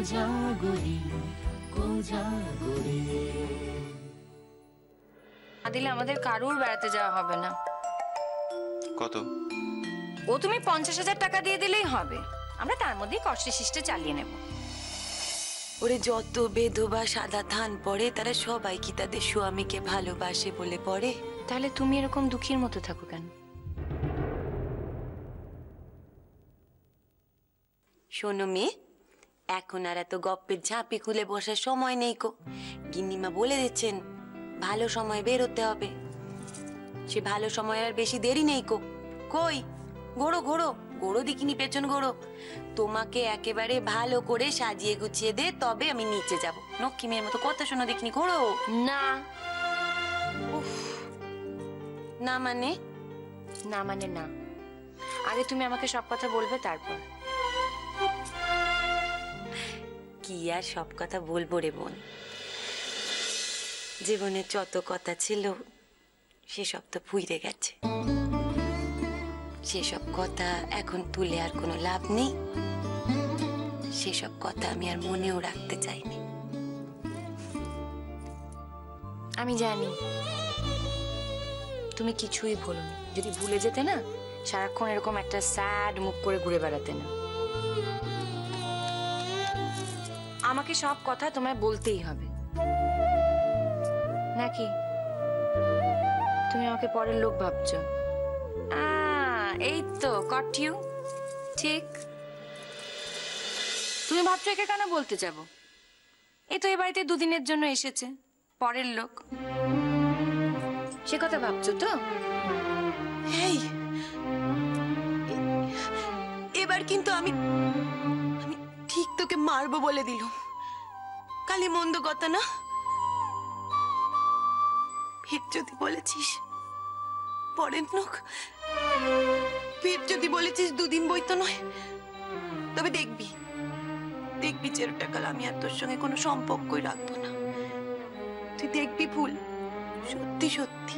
কোজাগরি কোজাগরি। দিলে আমাদের কারুর বেড়াতে যাওয়া হবে না। কত? ও তুমি 50,000 টাকা দিয়ে দিলেই হবে, আমরা তার মধ্যেই কষ্টে শিষ্টে চালিয়ে নেব। ওরে যত বেধবা সাদা ধান পড়ে তারা সবাই কি তাদের স্বামীকে ভালোবাসে বলে পড়ে? তাহলে তুমি এরকম দুঃখীর মতো থাকো কেন? শোনো মেয়ে, এখন আর এত গপ্পের ঝাঁপি খুলে বসার সময় নেই কো। গিন্নিমা বলে দিচ্ছেন ভালো সময় বেরোতে হবে। সে ভালো সময় আর বেশি দেরি নেই কো। কই ঘোড়ো ঘোড়ো ঘোড়ো দেখিনি, পেছন ঘোড়ো। তোমাকে একেবারে ভালো করে সাজিয়ে গুছিয়ে দে, তবে আমি নিচে যাব। লক্ষ্মী মেয়ের মতো কথা শোনো দেখিনি, ঘোড়ো। না। না মানে? না মানে না। আগে তুমি আমাকে সব কথা বলবে, তারপর। কি আর সব কথা বলবো রে বোন, জীবনে যত কথা ছিল সেসব তো ফুইরে গেছে। সেসব কথা এখন তুলে আর কোনো লাভ নেই। সেসব কথা আমি আর মনেও রাখতে চাইনি। আমি জানি তুমি কিছুই ভুলোনি। যদি ভুলে যেতে না, সারাক্ষণ এরকম একটা স্যাড মুখ করে ঘুরে বেড়াতে না। আমাকে সব কথা তোমায় বলতেই হবে, নাকি তুমি আমাকে পরের লোক ভাবছো? এই তো কট ইউ। ঠিক, তুমি ভাবছো একে কেন বলতে যাবো? এই তো এই বাড়িতে দুদিনের জন্য এসেছে, পরের লোক। সে কথা ভাবছো তো? এই এবার কিন্তু আমি ঠিক তোকে মারবো বলে দিলুম। কালি মন্দ কথা না। ফের যদি বলেছিস পরের লোক, ফের যদি বলেছিস দুদিন বই তো নয়, তবে দেখবি দেখবি চেরোটা কাল আমি আর তোর সঙ্গে কোনো সম্পর্কই রাখবো না। তুই দেখবি ভুল, সত্যি সত্যি।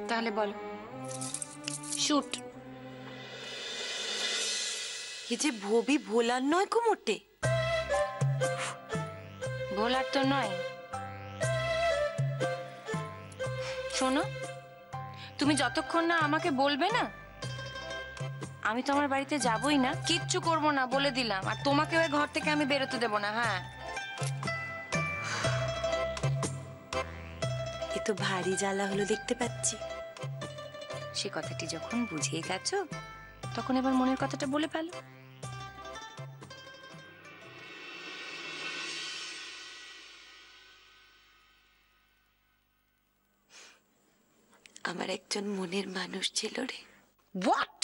তাহলে বলো, শুট। এ যে ভবি ভোলার নয় কো মোটে। ভোলার তো নয়। শোনো, তুমি যতক্ষণ না আমাকে বলবে না, আমি তো আমার বাড়িতে যাবই না, কিচ্ছু করবো না বলে দিলাম। আর তোমাকে ওই ঘর থেকে আমি বেরোতে দেবো না। হ্যাঁ, এ তো ভারী জ্বালা হলো দেখতে পাচ্ছি। সে কথাটি যখন বুঝিয়ে গেছো, তখন এবার মনের কথাটা বলে ফেলো। আমার একজন মনের মানুষ ছিল রে। হোয়াট?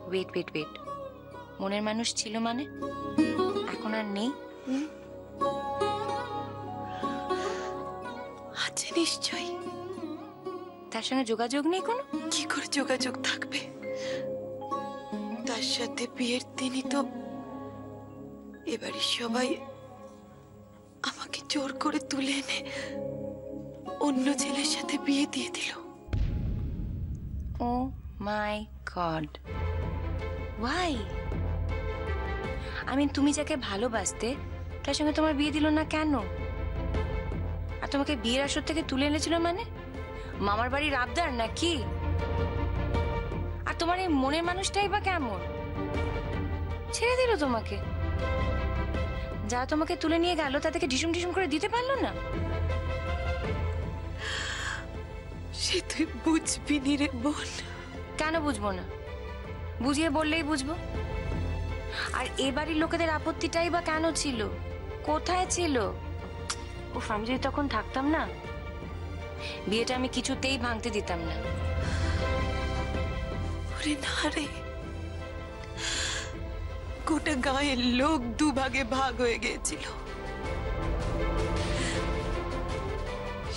ওয়েট ওয়েট ওয়েট, মনের মানুষ ছিল মানে এখন আর নেই? আছে নিশ্চয়ই। তার সঙ্গে যোগাযোগ নেই কোনো? কি করে যোগাযোগ থাকবে? তার সাথে বিয়ের দিনই তো এবারে সবাই আমাকে জোর করে তুলে এনে অন্য ছেলের সাথে বিয়ে দিয়ে দিল। ও মাই গড, ওয়াই? তুমি যাকে ভালোবাসতে তার সঙ্গে তোমার বিয়ে দিল না কেন? আর তোমাকে বিয়ের আসর থেকে তুলে এনেছিল মানে মামার বাড়ির আবদার নাকি? আর তোমার এই মনের মানুষটাই বা কেমন? ছেড়ে দিল তোমাকে? যারা তোমাকে তুলে নিয়ে গেল তাদেরকে ঢিসুম ঢিসুম করে দিতে পারলো না? সে তুই বুঝবি নি রে বোন। কেন বুঝবো না? বুঝিয়ে বললেই বুঝবো। আর এ বাড়ির লোকেদের আপত্তিটাই বা কেন ছিল? কোথায় ছিল? উফ, আমি যদি তখন থাকতাম না, বিয়েটা আমি কিছুতেই ভাঙতে দিতাম না। ওরে না রে, গোটা গায়ের লোক দুভাগে ভাগ হয়ে গিয়েছিল।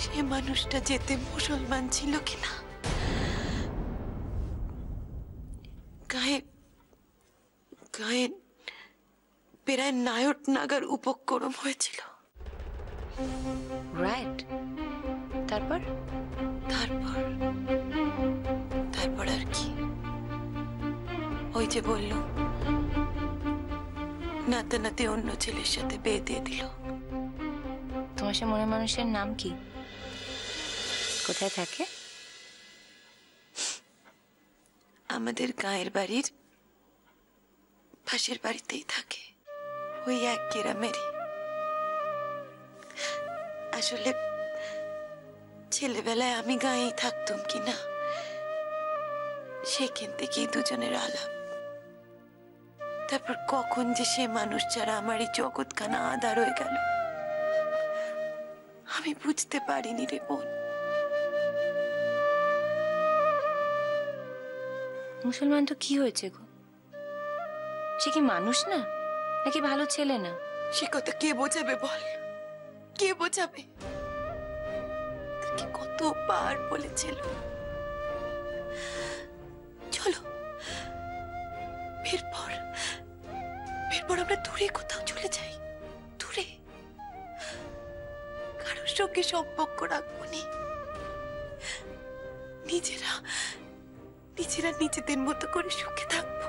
সে মানুষটা যেতে মুসলমান ছিল কিনা, গায়ে গায়ে প্রায় নায়ট নাগার উপক্রম হয়েছিল। রাইট। তারপর তারপর তারপর আর কি? ওই যে বলল নাতে নাতে অন্য ছেলের সাথে বিয়ে দিয়ে দিল। তোমার সে মনের মানুষের নাম কি? কোথায় থাকে? আমাদের গায়ের বাড়ির পাশের বাড়িতেই থাকে, ওই এক গ্রামেরই। আসলে ছেলেবেলায় আমি গাঁয়েই থাকতাম কিনা, সেখান থেকেই দুজনের আলাপ। তারপর কখন যে সে মানুষ ছাড়া আমার এই জগৎখানা আধার হয়ে গেল আমি বুঝতে পারিনি রে বোন। মুসলমান তো কি হয়েছে গো? সে কি মানুষ না, নাকি ভালো ছেলে না? সে কথা কে বোঝাবে বল, কে বোঝাবে? তোকে কতবার বলেছিল চলো, এরপর আমরা দূরে কোথাও চলে যাই, দূরে কারোর সঙ্গে সম্পর্ক রাখবো নি, নিজেরা নিজেদের মতো করে সুখে থাকবো।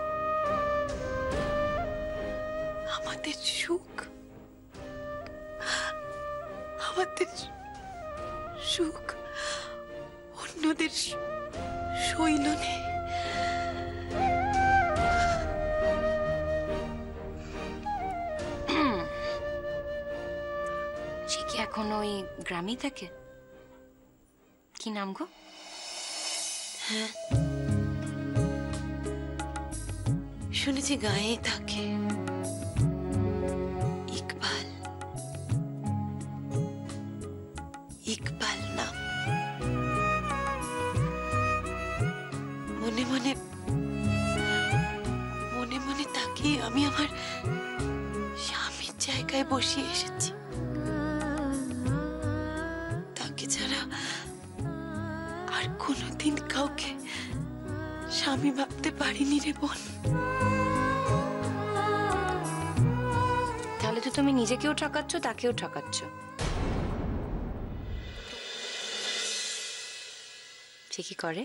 আমাদের সুখ অন্যদের শৈলনে। সে কি এখন ওই গ্রামেই থাকে? কি নাম গো? হ্যাঁ, শুনেছি গায়ে থাকে। ইকবাল নাম। মনে মনে তাকিয়ে আমি আমার স্বামীর জায়গায় বসিয়ে এসেছি। তাকে ছাড়া আর কোনোদিন কাউকে স্বামী ভাবতে পারিনি রে বোন। তাহলে তো তুমি নিজেকেও ঠকাচ্ছ, তাকেও ঠকাচ্ছ। সে কি করে?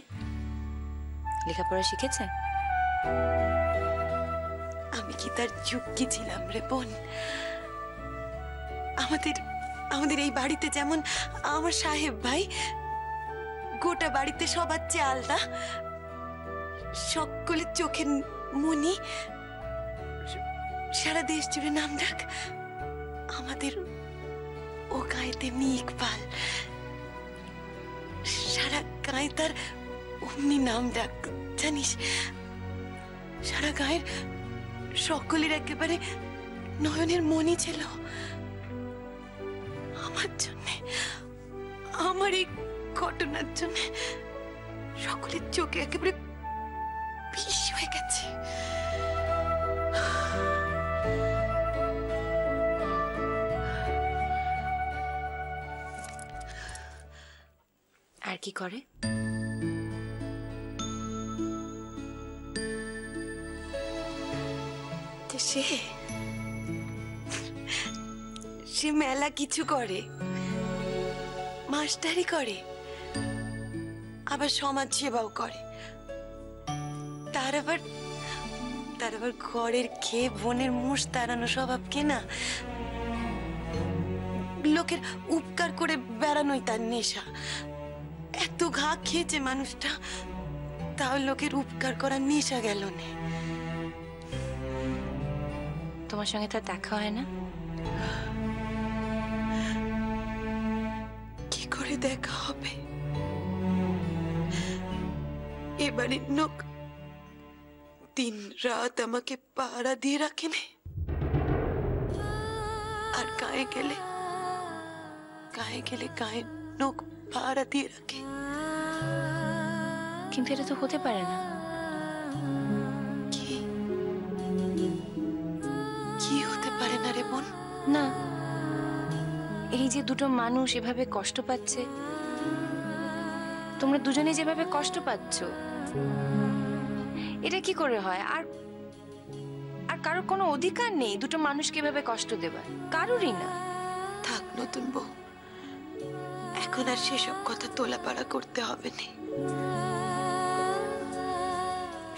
লেখাপড়া শিখেছে? আমি কি তার যোগ্যী ছিলাম রে বোন? আমাদের এই বাড়িতে যেমন আমার সাহেব ভাই গোটা বাড়িতে সবার চেয়ে আলাদা, সকলের চোখের মনি, সারা দেশ জুড়ে নাম ডাক, আমাদের ও গায়ে তেমনি ইকবাল। সারা গায়ে তার অমনি নাম ডাক, জানিস? সারা গায়ের সকলের একেবারে নয়নের মনি ছিল। আমার জন্য, আমার এই ঘটনার জন্য সকলের চোখে একেবারে বিষ হয়ে গেছে। আর কি করে? সে মেলা কিছু করে, মাস্টারি করে, আবার সমাজ সেবাও করে। তার আবার ঘরের খেয়ে বোনের মুষ তাড়ানো স্বভাবকে না, লোকের উপকার করে বেড়ানোই তার নেশা। এত ঘা খেয়েছে মানুষটা, তাও লোকের উপকার করার নেশা গেল না। তোমার সঙ্গে তার দেখা হয় না? কি করে দেখা হবে? এবারের লোক দিন রাত আমাকে পাহারা দিয়ে রাখে না, আর গায়ে গেলে গায়ের লোক পাহারা দিয়ে রাখে। কিন্তু এটা তো হতে পারে না। কি হতে পারে না রে বোন? না, এই যে দুটো মানুষ এভাবে কষ্ট পাচ্ছে, তোমরা দুজনে যেভাবে কষ্ট পাচ্ছ, এটা কি করে হয়? আর কারোর কোনো অধিকার নেই দুটো মানুষকে এভাবে কষ্ট দেবার, কারোরই না। থাক নতুন বউ, এখন আর সেসব কথা তোলাপাড়া করতে হবে না।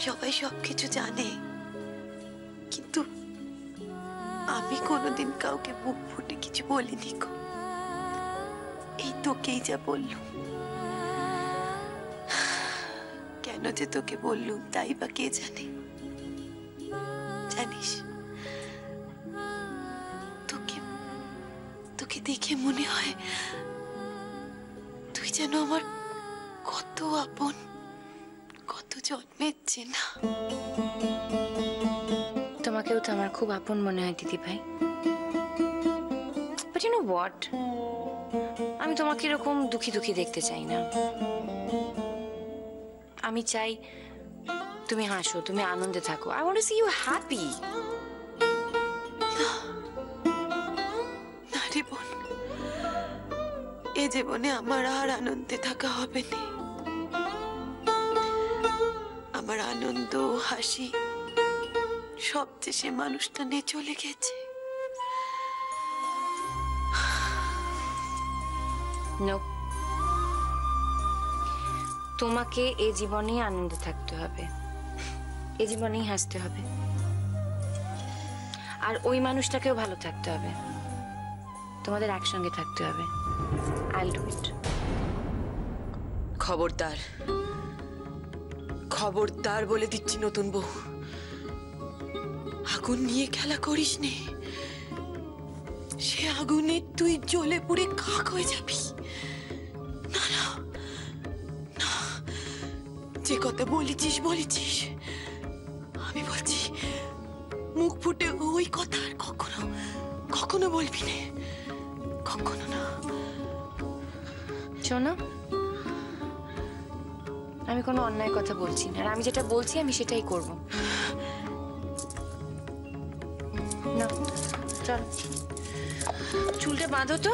সবাই সবকিছু জানে, কিন্তু আমি কোনোদিন কাউকে মুখ ফুটে কিছু বলিনি গো। এই তোকেই যা বললুম। কেন যে তোকে বললুম তাই বা কে জানে। জানিস, তোকে তোকে দেখে মনে হয় তুই যেন আমার কত আপন, কত জন্মের চেনা। তোমাকেও তো আমার খুব আপন মনে হয় দিদি ভাই। বাট ইউ নো হোয়াট, আমি তোমাকে এরকম দুঃখী দুঃখী দেখতে চাই না। আমি চাই তুমি হাসো, তুমি আনন্দে থাকো। I want to see you happy. না রে বোন, এ জীবনে আমার আর আনন্দে থাকা হবে না। আমার আনন্দ, হাসি সব যে সে মানুষটা নিয়ে চলে গেছে। নো, তোমাকে এ জীবনেই আনন্দে থাকতে হবে, এ জীবনেই হাসতে হবে, আর ওই মানুষটাকেও ভালো থাকতে হবে। তোমাদের একসঙ্গে থাকতে হবে। I'll do it. খবরদার, খবরদার বলে দিচ্ছি নতুন বউ, আগুন নিয়ে খেলা করিস নে। সে আগুনে তুই জ্বলে পুড়ে খাক হয়ে যাবি। না না না, যে কথা বলেছিস আমি বলছি, মুখ ফুটে ওই কথা আর কখনো কখনো বলবি না, কখনো না। শোনো, আমি কোনো অন্যায় কথা বলছি না, আর আমি যেটা বলছি আমি সেটাই করব। না চল, চুলটা বাঁধো তো।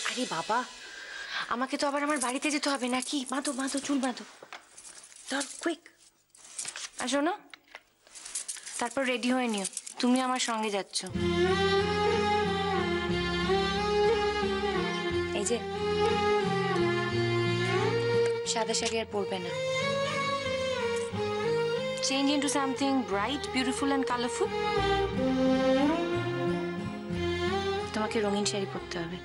আরে বাবা, আমাকে তো আবার আমার বাড়িতে যেতে হবে নাকি? বাঁধো বাঁধো, চুল বাঁধো, ধর কুইক। আর শোনো, তারপর রেডি হয়ে নিও, তুমি আমার সঙ্গে যাচ্ছ। এই যে সাদা শাড়ি আর পরবে না, change into something bright, beautiful and colourful. তোমাকে রঙিন শাড়ি পরতে হবে।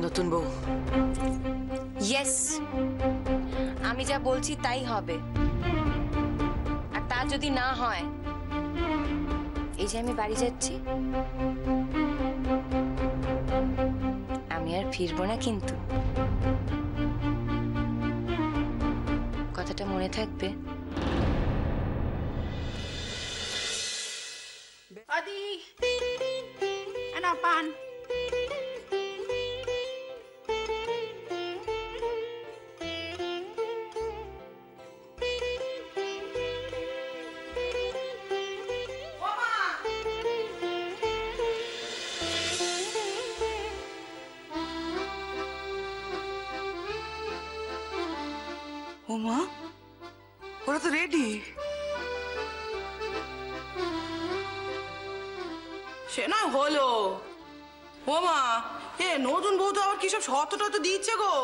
নতুন বউ, ইয়েস, আমি যা বলছি তাই হবে। আর তা যদি না হয়, এই যে আমি বাড়ি যাচ্ছি, আমি আর ফিরবো না কিন্তু। কথাটা মনে থাকবে। আদি এনা পান। ও মা, ওরা তো রেডি। সে না হলো। ও মা, এ নতুন বউ তো আবার কি সব শর্ত টর্ত দিচ্ছে গো।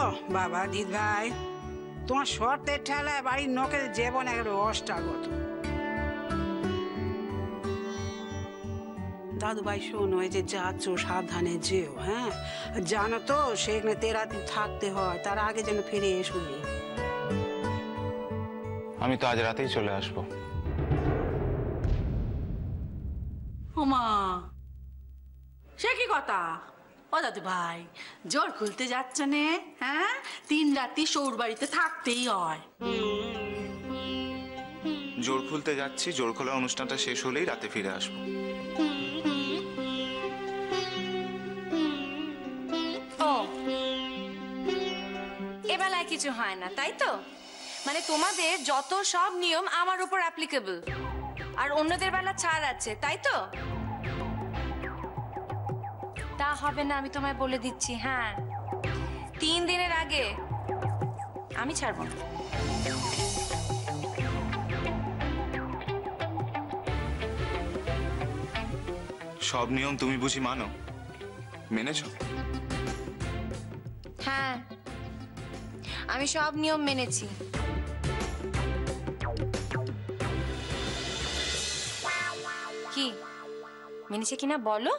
ও বাবা দিদ ভাই, তোমার শর্তের ঠেলায় বাড়ির নখের জীবন একেবারে অষ্টাগত। দাদু ভাই শোনো, এই যে যাচ্ছ সাবধানে যেও, হ্যাঁ? জানো তো সেখানে 13 দিন থাকতে হয়, তার আগে যেন ফিরে এসোনি। আমি তো আজ রাতেই চলে আসবো। ওমা, সে কি কথা? ও দাদু ভাই, জোর খুলতে যাচ্ছ নে? হ্যাঁ, 3 রাতি সৌর বাড়িতে থাকতেই হয়। জোর খুলতে যাচ্ছি, জোর খোলা অনুষ্ঠানটা শেষ হলেই রাতে ফিরে আসবো। ও, এবেলায় কিছু হয় না তাই তো? মানে তোমাদের যত সব নিয়ম আমার উপর অ্যাপ্লিকেবল, আর অন্যদের বেলা ছাড় আছে তাই তো? তা হবে না, আমি তোমায় বলে দিচ্ছি। হ্যাঁ, 3 দিনের আগে আমি ছাড়বো না। সব নিয়ম তুমি বুঝি মানো? মেনেছো? হ্যাঁ, আমি সব নিয়ম মেনেছি। কি মেনেছে কিনা বলো,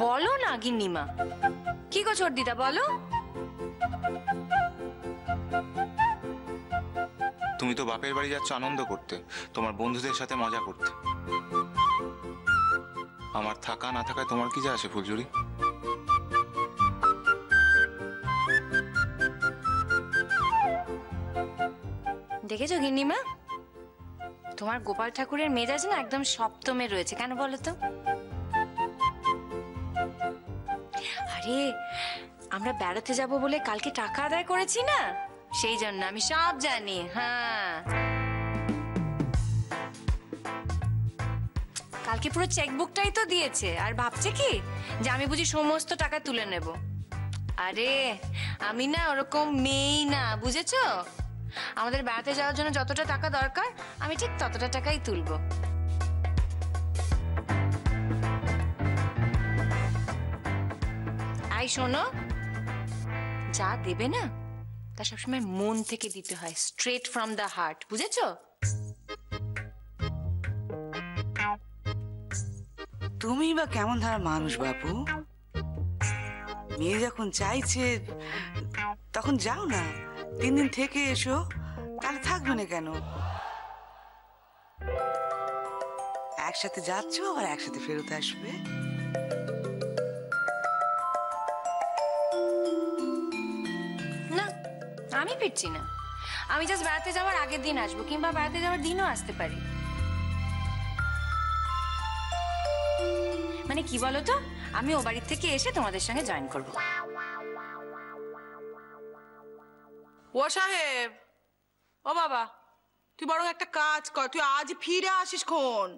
বলো না গিন্নিমা। কি গো ছোট দিদা, বলো। তুমি তো বাপের বাড়ি যাচ্ছ আনন্দ করতে, তোমার বন্ধুদের সাথে মজা করতে। আমার থাকা না থাকায় তোমার কি যা আসে ফুলঝুরি? দেখেছো গিন্নিমা, তোমার গোপাল ঠাকুরের মেজাজ না একদম সপ্তমে রয়েছে। কেন বলো তো? আরে আমরা বেড়াতে যাব বলে কালকে টাকা আদায় করেছি না, সেই জন্য আমি সব জানি। হ্যাঁ, কালকে পুরো চেকবুকটাই তো দিয়েছে, আর ভাবছে কি যে আমি বুঝি সমস্ত টাকা তুলে নেব। আরে আমি না ওরকম মেয়েই না, বুঝেছো? আমাদের বেড়াতে যাওয়ার জন্য যতটা টাকা দরকার আমি ঠিক ততটা টাকাই তুলবো। আই শোনো, যা দেবে না তা সবসময় মন থেকে দিতে হয়, স্ট্রেট ফ্রম দ্য হার্ট, বুঝেছো? তুমি বা কেমন ধারা মানুষ বাপু? মেয়ে যখন চাইছে তখন যাও না, 3 দিন থেকে এসো, তাহলে থাকবে না কেন? একসাথে যাচ্ছ আর একসাথে ফেরত আসবে। না, আমি ফিরছি না। আমি জাস্ট বেড়াতে যাওয়ার আগের দিন আসবো, কিংবা বেড়াতে যাওয়ার দিনও আসতে পারি। মানে কি বলো তো, আমি ও বাড়ির থেকে এসে তোমাদের সঙ্গে জয়েন করবো। ও সাহেব, ও বাবা, তুই বরং একটা কাজ কর, তুই আজ ফিরে আসিস খন।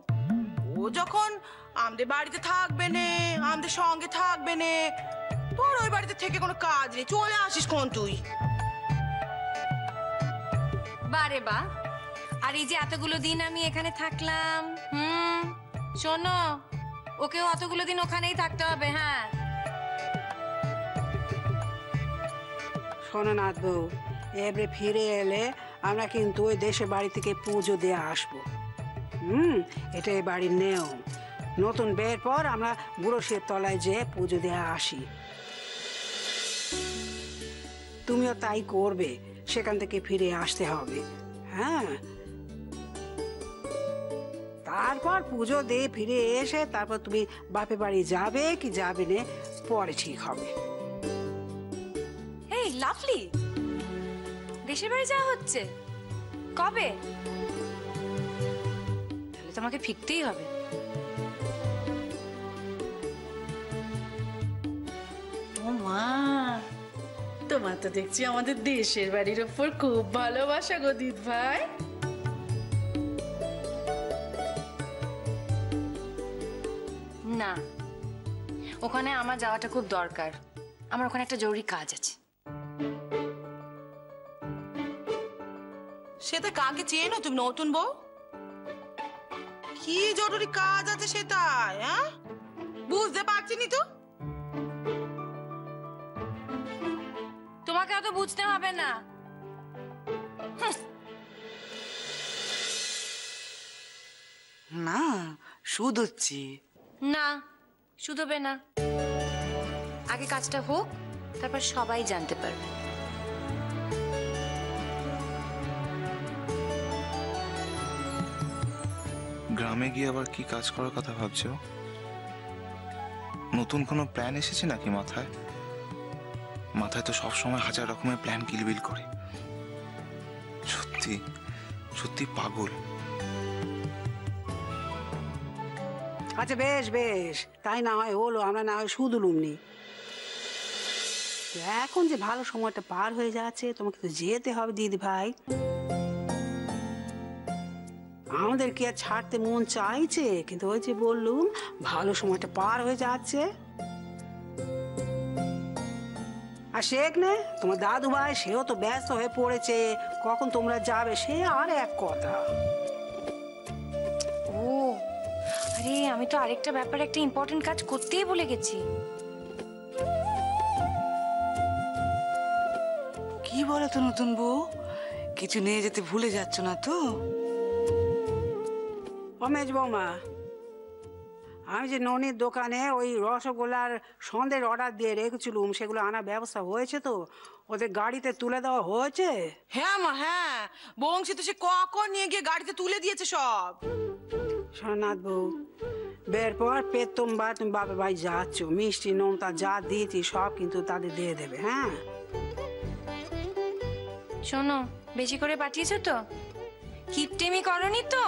ও যখন আমাদের বাড়িতে থাকবে নে, আমাদের সঙ্গে থাকবে নে, তোর ওই বাড়িতে থেকে কোনো কাজ নেই, চলে আসিস খন তুই। বারে বা, আর এই যে এতগুলো দিন আমি এখানে থাকলাম, শোনো, ওকেও অতগুলো দিন ওখানেই থাকতে হবে। হ্যাঁ শোনো নাথ বউ, এবারে ফিরে এলে আমরা কিন্তু ওই দেশের বাড়ি থেকে পুজো দিয়ে আসবো। এটা এই বাড়ির নিয়ম। নতুন বিয়ের পর আমরা বুড়ো শিব তলায় যেয়ে পুজো দিয়ে আসি। তুমিও তাই করবে, সেখান থেকে ফিরে আসতে হবে। হ্যাঁ, তারপর পুজো দিয়ে ফিরে এসে তারপর তুমি বাপের বাড়ি যাবে কি যাবে না পরে ঠিক হবে। এই লাভলি, দেশের বাড়ি যাওয়া হচ্ছে কবে? তাহলে তোমাকে ফিরতেই হবে। ও মা, তোমার তো দেখছি আমাদের দেশের বাড়ির ওপর খুব ভালোবাসা গো দিদ ভাই। না, ওখানে আমার যাওয়াটা খুব দরকার। আমার ওখানে একটা জরুরি কাজ আছে। সেটা কাকে চেনো তুমি নতুন বউ? কি জরুরি কাজ আছে সেটাই? হ্যাঁ, বুঝতে পারছি নি তো। তোমাকে অত বুঝতে হবে না। না, সুদ হচ্ছি। না, শুধোবে না। আগে কাজটা হোক, তারপর সবাই জানতে পারবে। গ্রামে গিয়ে আবার কি কাজ করার কথা ভাবছো? নতুন কোনো প্ল্যান এসেছে নাকি মাথায়? মাথায় তো সবসময় হাজার রকমের প্ল্যান কিলবিল করে। সত্যি সত্যি পাগল। আচ্ছা বেশ বেশ, তাই না হয় হলো, আমরা না হয় শুধুলুমনি। এখন যে ভালো সময়টা পার হয়ে যাচ্ছে, তোমাকে তো যেতে হবে দিদি ভাই। আমাদের কি আর ছাড়তে মন চাইছে, কিন্তু ওই যে বললুম ভালো সময়টা পার হয়ে যাচ্ছে। আর শেখ নে তোমার দাদু ভাই, সেও তো ব্যস্ত হয়ে পড়েছে, কখন তোমরা যাবে সে আর এক কথা। ও আরে আমি তো আরেকটা ব্যাপারে একটা ইম্পর্টেন্ট কাজ করতেই ভুলে গেছি। কি বলো তো নতুন বউ, কিছু নিয়ে যেতে ভুলে যাচ্ছ না তো? অমেজ বৌমা, আমি যে ননির দোকানে ওই রসগোল্লার সন্ধ্যের অর্ডার দিয়ে রেখেছিলুম, সেগুলো আনার ব্যবস্থা হয়েছে তো? ওদের গাড়িতে তুলে দেওয়া হয়েছে? হ্যাঁ মা, হ্যাঁ, বংশী তো সে কখন নিয়ে গিয়ে গাড়িতে তুলে দিয়েছে সব। সোনাথ বউ, বের পর পেতম্বার তুমি বাপের বাড়ি যাচ্ছ, মিষ্টি নোনতা যা দিয়েছি সব কিন্তু তাদের দিয়ে দেবে। হ্যাঁ শোনো, বেশি করে পাঠিয়েছো তো? কিপটেমি করনি তো?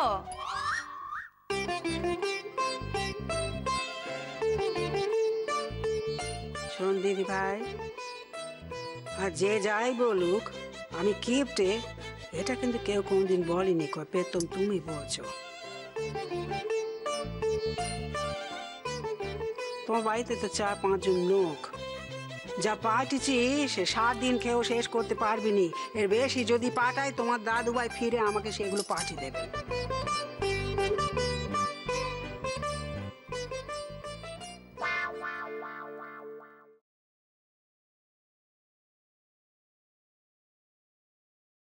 শোন দিদি ভাই, আর যে যাই বলুক আমি কিপটে এটা কিন্তু কেউ কোনদিন বলেনি, পেতম তুমি বলছো। তোমার বাড়িতে তো 4-5 জন লোক, যা পাঠিয়েছি সে 7 দিন খেয়েও শেষ করতে পারবি নি। এর বেশি যদি পাঠাই তোমার দাদু ভাই ফিরে আমাকে সেগুলো পাঠিয়ে দেবে।